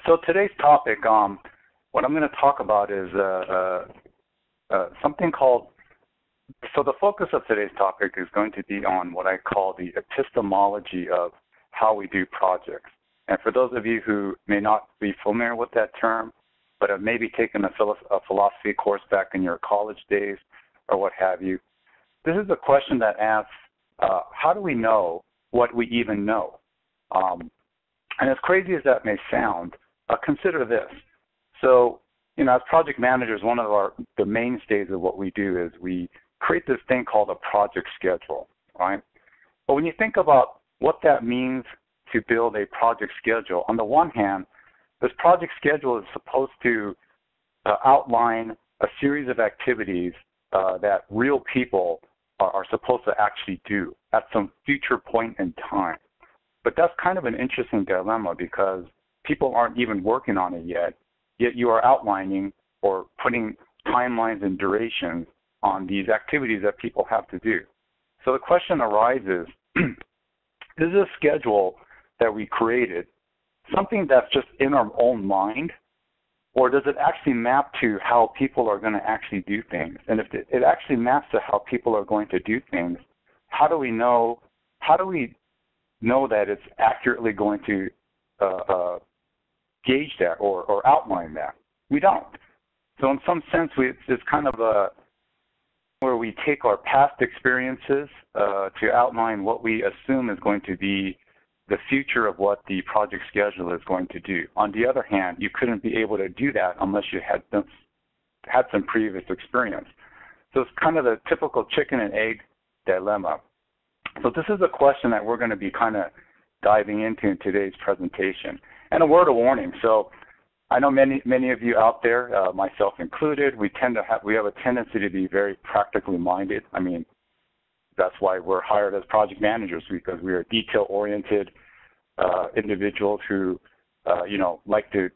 So today's topic, what I'm going to talk about is something called, so the focus of today's topic is going to be on what I call the epistemology of how we do projects. And for those of you who may not be familiar with that term, but have maybe taken a philosophy course back in your college days or what have you, this is a question that asks, how do we know what we even know? And as crazy as that may sound, consider this. So, as project managers, one of the mainstays of what we do is we create this thing called a project schedule, right? But when you think about what that means to build a project schedule, on the one hand, this project schedule is supposed to outline a series of activities that real people are supposed to actually do at some future point in time. But that's kind of an interesting dilemma because people aren't even working on it yet you are outlining or putting timelines and durations on these activities that people have to do. So the question arises, is this schedule that we created something that's just in our own mind, or does it actually map to how people are going to actually do things? And if it actually maps to how people are going to do things, how do we know that it's accurately going to gauge that or outline that? We don't. So in some sense, it's kind of where we take our past experiences to outline what we assume is going to be the future of what the project schedule is going to do. On the other hand, you couldn't be able to do that unless you had some previous experience. So it's kind of the typical chicken and egg dilemma. So this is a question that we're going to be kind of diving into in today's presentation. And a word of warning. So I know many of you out there, myself included, we have a tendency to be very practically minded. I mean, that's why we're hired as project managers, because we are detail-oriented individuals who, like to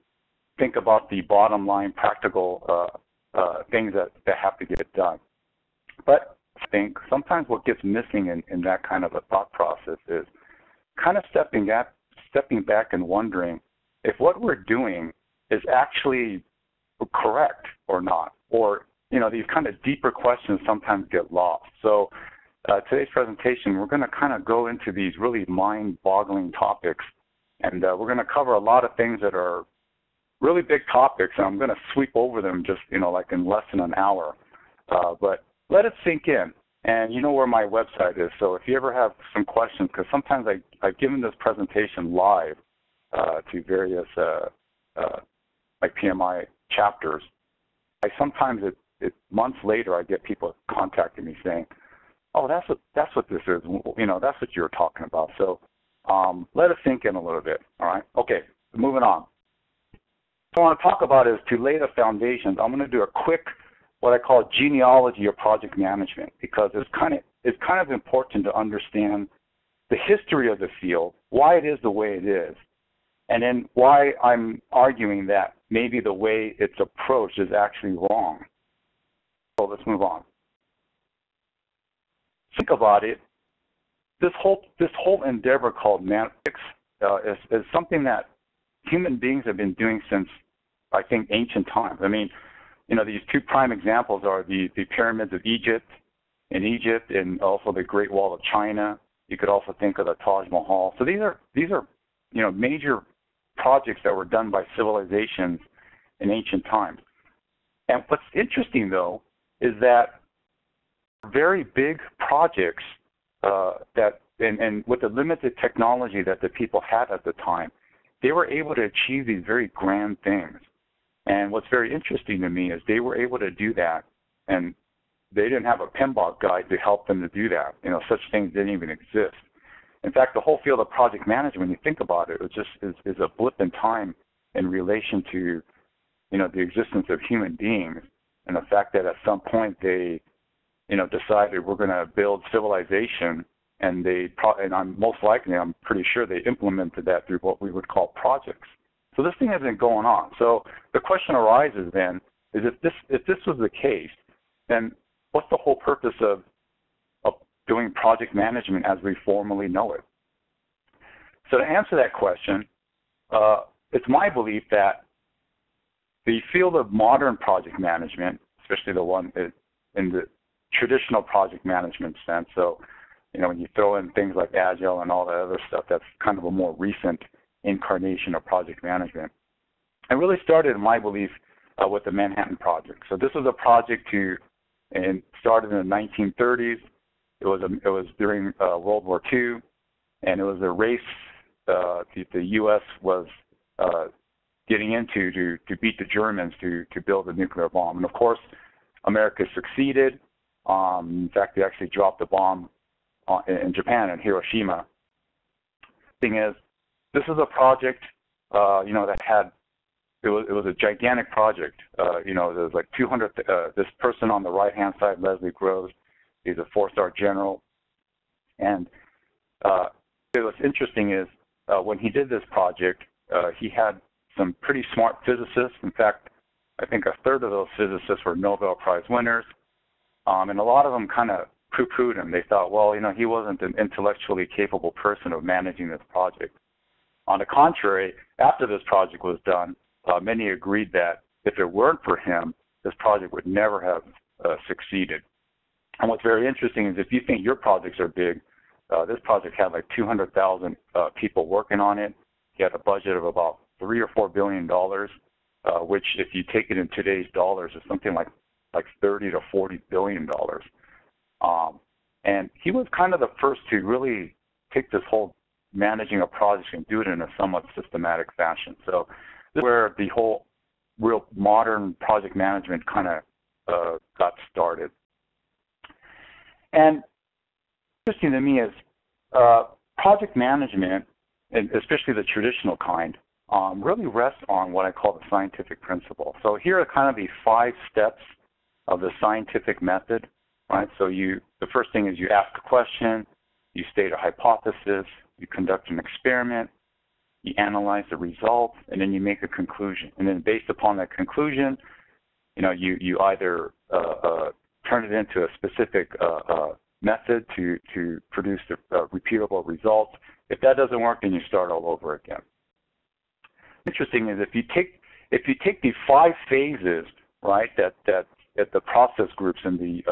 think about the bottom line practical things that have to get done. But I think sometimes what gets missing in that kind of a thought process is kind of stepping back and wondering if what we're doing is actually correct or not, or these kind of deeper questions sometimes get lost. So today's presentation, we're going to kind of go into these really mind-boggling topics, and we're going to cover a lot of things that are really big topics, and I'm going to sweep over them just like in less than an hour. But let it sink in. And you know where my website is, so if you ever have some questions, because sometimes I've given this presentation live to various like PMI chapters. Sometimes months later I get people contacting me saying, "Oh, that's what this is. That's what you're talking about." So let it sink in a little bit. All right. Okay. Moving on. What I want to talk about is to lay the foundations. I'm going to do a quick, what I call genealogy of project management, because it's kind of important to understand the history of the field, why it is the way it is, and then why I'm arguing that maybe the way it's approached is actually wrong. So let's move on. Think about it. This whole endeavor called mathematics is something that human beings have been doing since, I think, ancient times. I mean, these two prime examples are the pyramids of Egypt, and also the Great Wall of China. You could also think of the Taj Mahal. So these are major projects that were done by civilizations in ancient times. And what's interesting, though, is that very big projects and with the limited technology that the people had at the time, they were able to achieve these very grand things. And what's very interesting to me is they were able to do that, and they didn't have a PMBOK guide to help them to do that. Such things didn't even exist. In fact, the whole field of project management, when you think about it, is a blip in time in relation to, the existence of human beings, and the fact that at some point they, decided we're going to build civilization, and I'm pretty sure they implemented that through what we would call projects. So this thing has been going on. So the question arises then is if this was the case, then what's the whole purpose of doing project management as we formally know it? So to answer that question, it's my belief that the field of modern project management, especially the one in the traditional project management sense, so when you throw in things like Agile and all that other stuff, that's kind of a more recent incarnation of project management. It really started, in my belief, with the Manhattan Project. So this was a project and started in the 1930s. It was during World War II, and it was a race the U.S. was getting into to beat the Germans to build a nuclear bomb. And of course, America succeeded. In fact, they actually dropped the bomb in Japan, in Hiroshima. Thing is, this is a project, that had, it was a gigantic project. There was like 200, this person on the right-hand side, Leslie Groves, he's a 4-star general. And what's interesting is when he did this project, he had some pretty smart physicists. In fact, I think a third of those physicists were Nobel Prize winners. And a lot of them kind of poo-pooed him. They thought, well, he wasn't an intellectually capable person of managing this project. On the contrary, after this project was done, many agreed that if it weren't for him, this project would never have succeeded. And what's very interesting is if you think your projects are big, this project had like 200,000 people working on it. He had a budget of about $3 or $4 billion, which, if you take it in today's dollars, is something like 30 to 40 billion dollars. And he was kind of the first to really take this whole managing a project and do it in a somewhat systematic fashion. So this is where the whole real modern project management kind of got started. And interesting to me is project management, and especially the traditional kind, really rests on what I call the scientific principle. So here are kind of the 5 steps of the scientific method, right? So the first thing is you ask a question, you state a hypothesis, you conduct an experiment, you analyze the results, and then you make a conclusion. And then based upon that conclusion, you either turn it into a specific method to produce repeatable results. If that doesn't work, then you start all over again. Interesting is if you take the 5 phases, right, that the process groups in the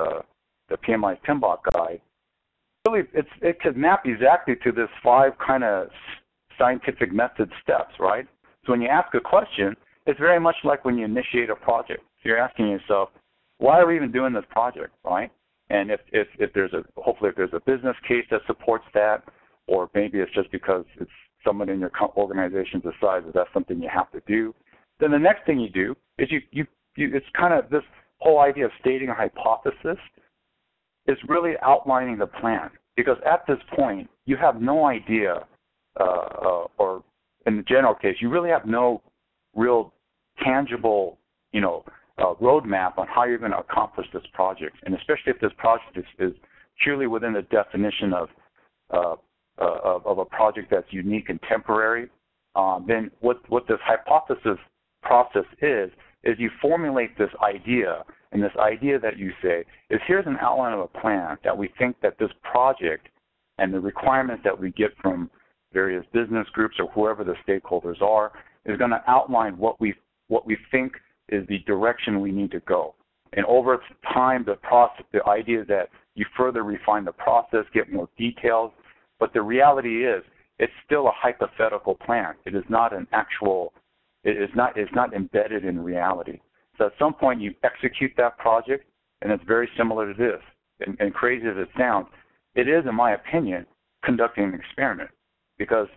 PMI's PMBOK guide, really it could map exactly to this 5 kind of scientific method steps, right? So when you ask a question, it's very much like when you initiate a project. So you're asking yourself, why are we even doing this project, right? And if there's hopefully if there's a business case that supports that, or maybe it's just because it's someone in your organization decides that that's something you have to do, then the next thing you do is you it's kind of this whole idea of stating a hypothesis is really outlining the plan, because at this point you have no idea, or in the general case, you really have no real tangible, roadmap on how you're going to accomplish this project, and especially if this project is truly within the definition of a project that's unique and temporary. Then what this hypothesis process is you formulate this idea, and this idea that you say is, here's an outline of a plan that we think that this project and the requirements that we get from various business groups or whoever the stakeholders are is going to outline what we think is the direction we need to go. And over time, the idea is that you further refine the process, get more details, but the reality is it's still a hypothetical plan. It is not an actual, it's not embedded in reality. So at some point you execute that project, and it's very similar to this. And crazy as it sounds, it is, in my opinion, conducting an experiment, because